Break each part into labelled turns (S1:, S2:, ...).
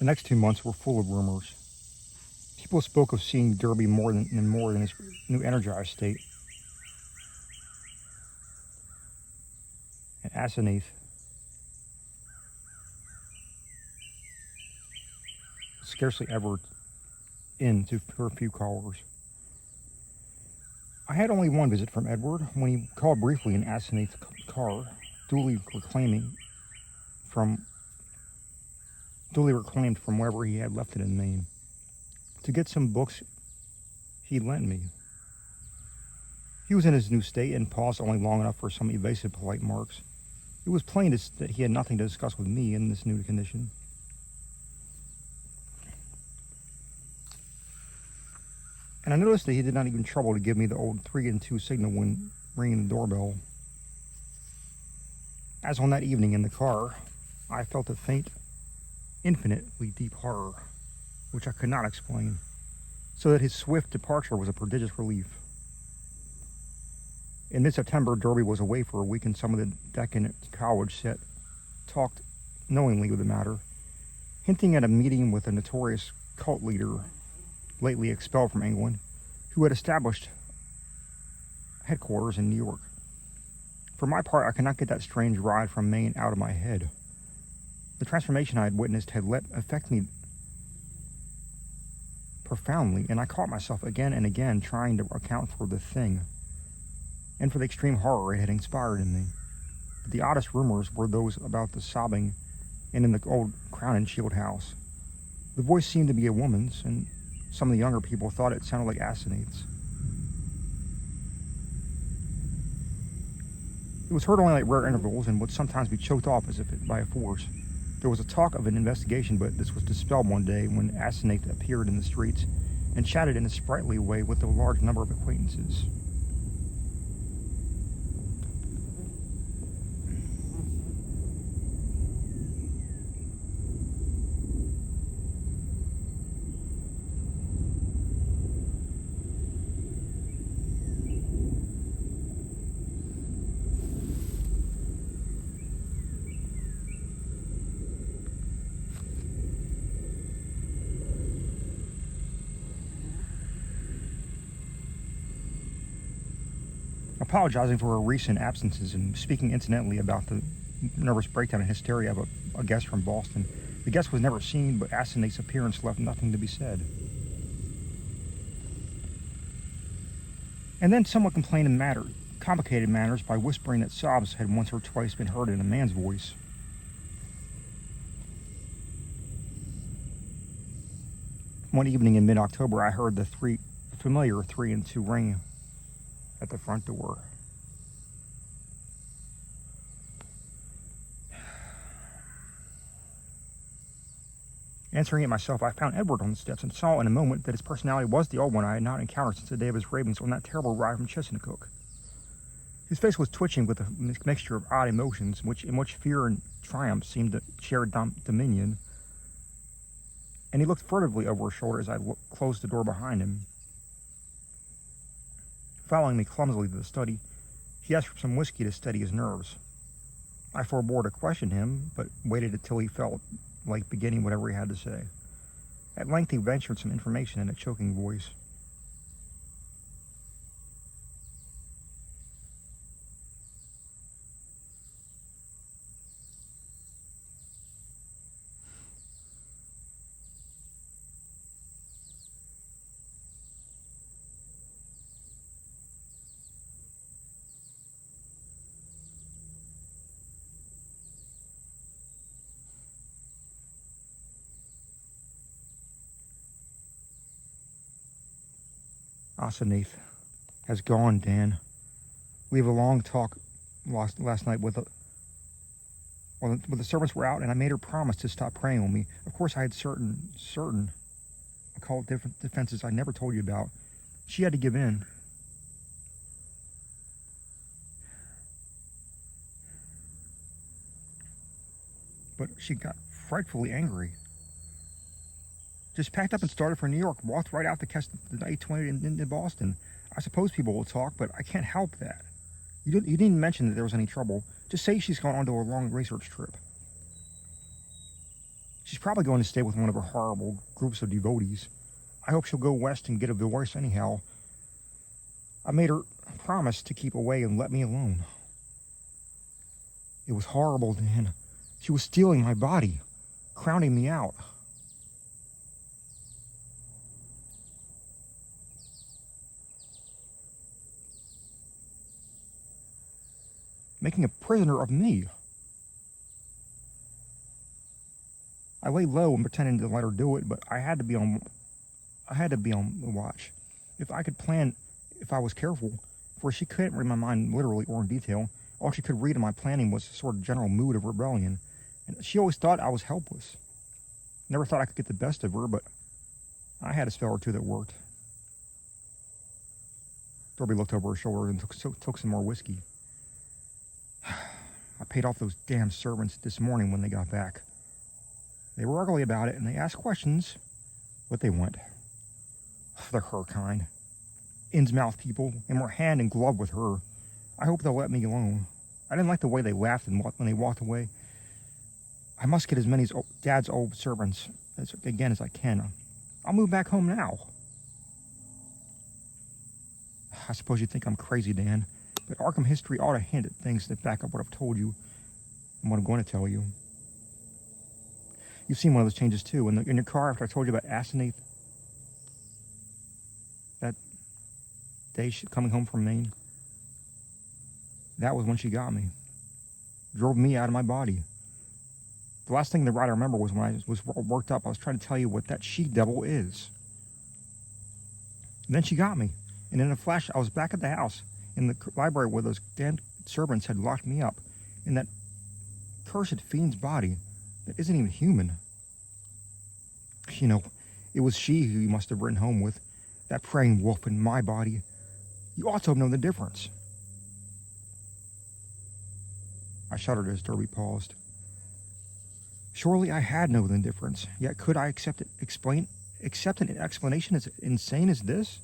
S1: The next 2 months were full of rumors. People spoke of seeing Derby more than his new energized state. And Asenath scarcely ever into her few callers. I had only one visit from Edward when he called briefly in Asenath's car, duly reclaimed from wherever he had left it in Maine, to get some books he lent me. He was in his new state and paused only long enough for some evasive polite marks. It was plain that he had nothing to discuss with me in this new condition. And I noticed that he did not even trouble to give me the old 3 and 2 signal when ringing the doorbell. As on that evening in the car, I felt a faint, infinitely deep horror, which I could not explain, so that his swift departure was a prodigious relief. In mid-September, Derby was away for a week, and some of the decadent college set talked knowingly of the matter, hinting at a meeting with a notorious cult leader lately expelled from England, who had established headquarters in New York. For my part, I could not get that strange ride from Maine out of my head. The transformation I had witnessed had affect me profoundly, and I caught myself again and again trying to account for the thing, and for the extreme horror it had inspired in me. But the oddest rumors were those about the sobbing and in the old Crown and Shield house. The voice seemed to be a woman's, and some of the younger people thought it sounded like Asenath's. It was heard only at rare intervals and would sometimes be choked off as if by a force. There was a talk of an investigation, but this was dispelled one day when Asenath appeared in the streets and chatted in a sprightly way with a large number of acquaintances. Apologizing for her recent absences and speaking incidentally about the nervous breakdown and hysteria of a guest from Boston. The guest was never seen, but Asenath's appearance left nothing to be said. And then someone complained in complicated manners by whispering that sobs had once or twice been heard in a man's voice. One evening in mid-October, I heard the familiar 3 and 2 ring at the front door. Answering it myself, I found Edward on the steps and saw in a moment that his personality was the old one I had not encountered since the day of his ravings on that terrible ride from Chesapeake. His face was twitching with a mixture of odd emotions in which fear and triumph seemed to share dominion, and he looked furtively over his shoulder as I closed the door behind him. Following me clumsily to the study, he asked for some whiskey to steady his nerves. I forbore to question him, but waited until he felt like beginning whatever he had to say. At length he ventured some information in a choking voice. Asenath has gone, Dan. We have a long talk last night when the servants were out, and I made her promise to stop preying on me. Of course, I had certain occult defenses I never told you about. She had to give in. But she got frightfully angry. Just packed up and started for New York, walked right out to catch the 8:20 in Boston. I suppose people will talk, but I can't help that. You didn't mention that there was any trouble. Just say she's gone on to a long research trip. She's probably going to stay with one of her horrible groups of devotees. I hope she'll go west and get a divorce anyhow. I made her promise to keep away and let me alone. It was horrible, Dan. She was stealing my body, crowning me out. Making a prisoner of me. I lay low and pretending to let her do it, but I had to be on the watch. If I was careful, for she couldn't read my mind literally or in detail. All she could read in my planning was a sort of general mood of rebellion, and she always thought I was helpless. Never thought I could get the best of her, but I had a spell or two that worked. Dorby looked over her shoulder and took some more whiskey. I paid off those damn servants this morning when they got back. They were ugly about it, and they asked questions, but they went. They're her kind. Innsmouth people, and we're hand in glove with her. I hope they'll let me alone. I didn't like the way they laughed when they walked away. I must get as many of Dad's old servants as I can. I'll move back home now. I suppose you think I'm crazy, Dan, but Arkham history ought to hint at things that back up what I've told you and what I'm going to tell you. You've seen one of those changes too. In your car after I told you about Asenath, that day coming home from Maine, that was when she got me. Drove me out of my body. The last thing the writer remember was when I was worked up. I was trying to tell you what that she-devil is. And then she got me. And in a flash, I was back at the house in the library where those damn servants had locked me up in that cursed fiend's body that isn't even human. You know, it was she who you must have ridden home with, that preying wolf in my body. You ought to have known the difference. I shuddered as Derby paused. Surely I had known the difference, yet could I accept an explanation as insane as this?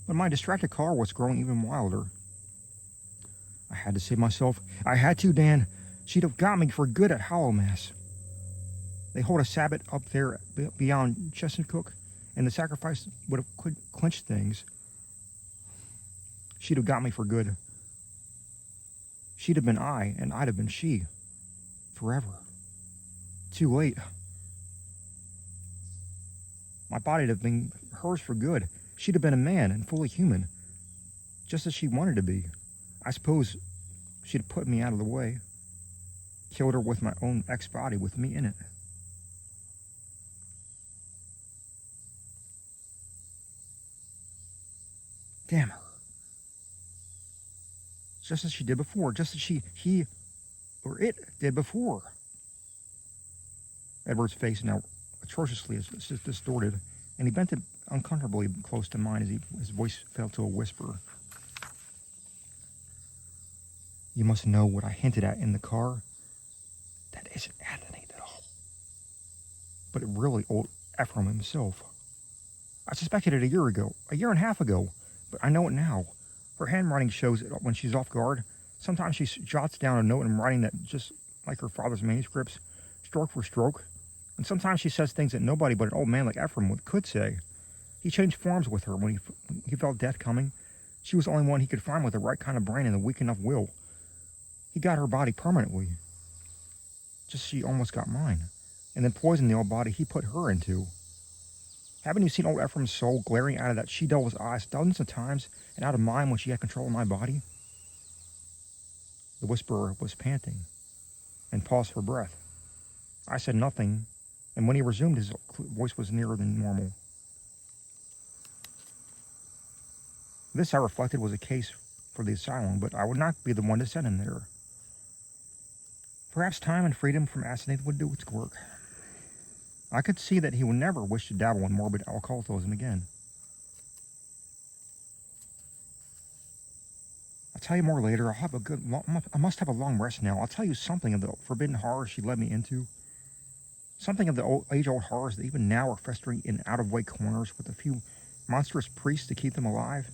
S1: But my distracted car was growing even wilder. I had to save myself. I had to, Dan. She'd have got me for good at Hollow Mass. They hold a Sabbath up there beyond Chesapeake, and the sacrifice would have clinched things. She'd have got me for good. She'd have been I, and I'd have been she. Forever. Too late. My body'd have been hers for good. She'd have been a man and fully human, just as she wanted to be. I suppose she'd have put me out of the way, killed her with my own ex-body with me in it. Damn her. Just as she did before, just as it did before. Edward's face now atrociously distorted, and he bent it uncomfortably close to mine as his voice fell to a whisper. You must know what I hinted at in the car. That isn't Anthony at all. But it really old Ephraim himself. I suspected it a year and a half ago, but I know it now. Her handwriting shows it when she's off guard. Sometimes she jots down a note in writing that just like her father's manuscripts, stroke for stroke. And sometimes she says things that nobody but an old man like Ephraim could say. He changed forms with her when he felt death coming. She was the only one he could find with the right kind of brain and a weak enough will. He got her body permanently. Just as she almost got mine. And then poisoned the old body he put her into. Haven't you seen old Ephraim's soul glaring out of that she-devil's eyes dozens of times and out of mine when she had control of my body? The whisperer was panting and paused for breath. I said nothing, and when he resumed, his voice was nearer than normal. This, I reflected, was a case for the asylum, but I would not be the one to send him there. Perhaps time and freedom from Asenath would do its work. I could see that he would never wish to dabble in morbid occultism again. I'll tell you more later. I must have a long rest now. I'll tell you something of the forbidden horrors she led me into. Something of the age-old horrors that even now are festering in out-of-way corners with a few monstrous priests to keep them alive.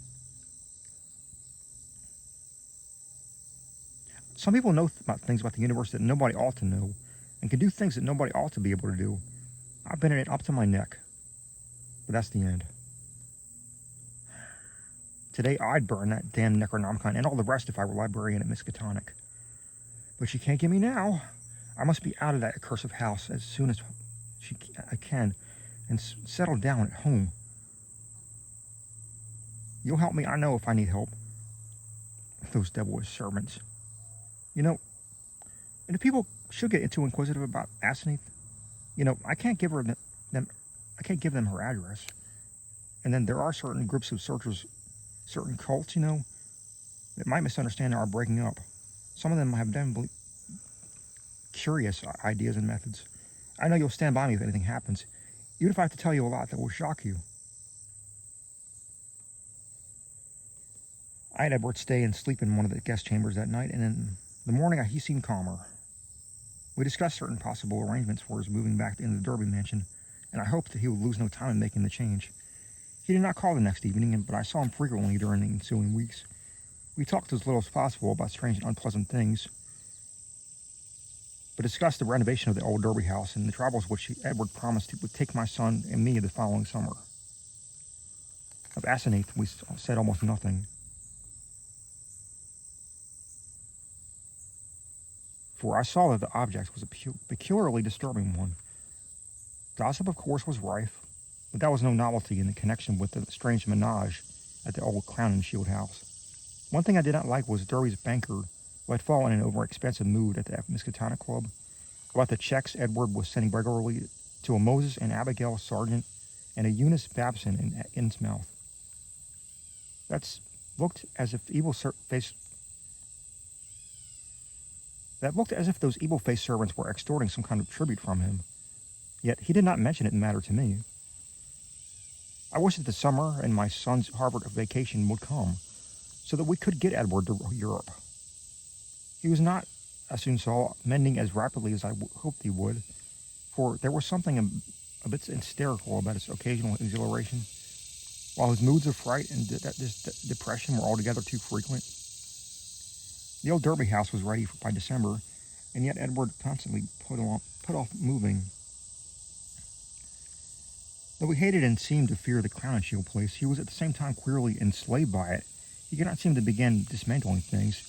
S1: Some people know things about the universe that nobody ought to know, and can do things that nobody ought to be able to do. I've been in it up to my neck, but that's the end. Today I'd burn that damn Necronomicon and all the rest if I were librarian at Miskatonic. But she can't get me now. I must be out of that accursed house as soon as I can and settle down at home. You'll help me, I know, if I need help. Those devilish servants. You know, and if people should get too inquisitive about Asenath, you know, I can't give them her address. And then there are certain groups of searchers, certain cults, you know, that might misunderstand our breaking up. Some of them have definitely curious ideas and methods. I know you'll stand by me if anything happens, even if I have to tell you a lot that will shock you. I had Edward stay and sleep in one of the guest chambers that night, and in the morning he seemed calmer. We discussed certain possible arrangements for his moving back into the Derby mansion, and I hoped that he would lose no time in making the change. He did not call the next evening, but I saw him frequently during the ensuing weeks. We talked as little as possible about strange and unpleasant things, but discussed the renovation of the old Derby house and the travels which Edward promised he would take my son and me the following summer. Of Asenath we said almost nothing. For I saw that the object was a peculiarly disturbing one. Gossip, of course, was rife, but that was no novelty in the connection with the strange menage at the old Crown and Shield house. One thing I did not like was Derby's banker, who had fallen in an over-expensive mood at the Miskatonic Club, about the checks Edward was sending regularly to a Moses and Abigail Sargent and a Eunice Babson in Innsmouth. That looked as if those evil-faced servants were extorting some kind of tribute from him. Yet he did not mention it in matter to me. I wished that the summer and my son's Harvard vacation would come, so that we could get Edward to Europe. He was not, I soon saw, mending as rapidly as I hoped he would, for there was something a bit hysterical about his occasional exhilaration, while his moods of fright and depression were altogether too frequent. The old Derby house was ready by December, and yet Edward constantly put off moving. Though he hated and seemed to fear the Crown and Shield place, he was at the same time queerly enslaved by it. He could not seem to begin dismantling things,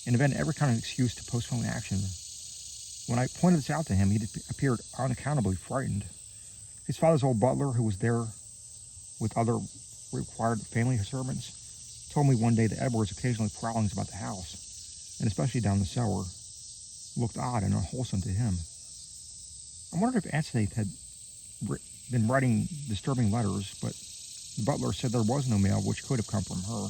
S1: and invented every kind of excuse to postpone action. When I pointed this out to him, he appeared unaccountably frightened. His father's old butler, who was there with other required family servants, told me one day that Edward's occasionally prowlings about the house, and especially down the cellar, looked odd and unwholesome to him. I wondered if Asenath had been writing disturbing letters, but the butler said there was no mail which could have come from her.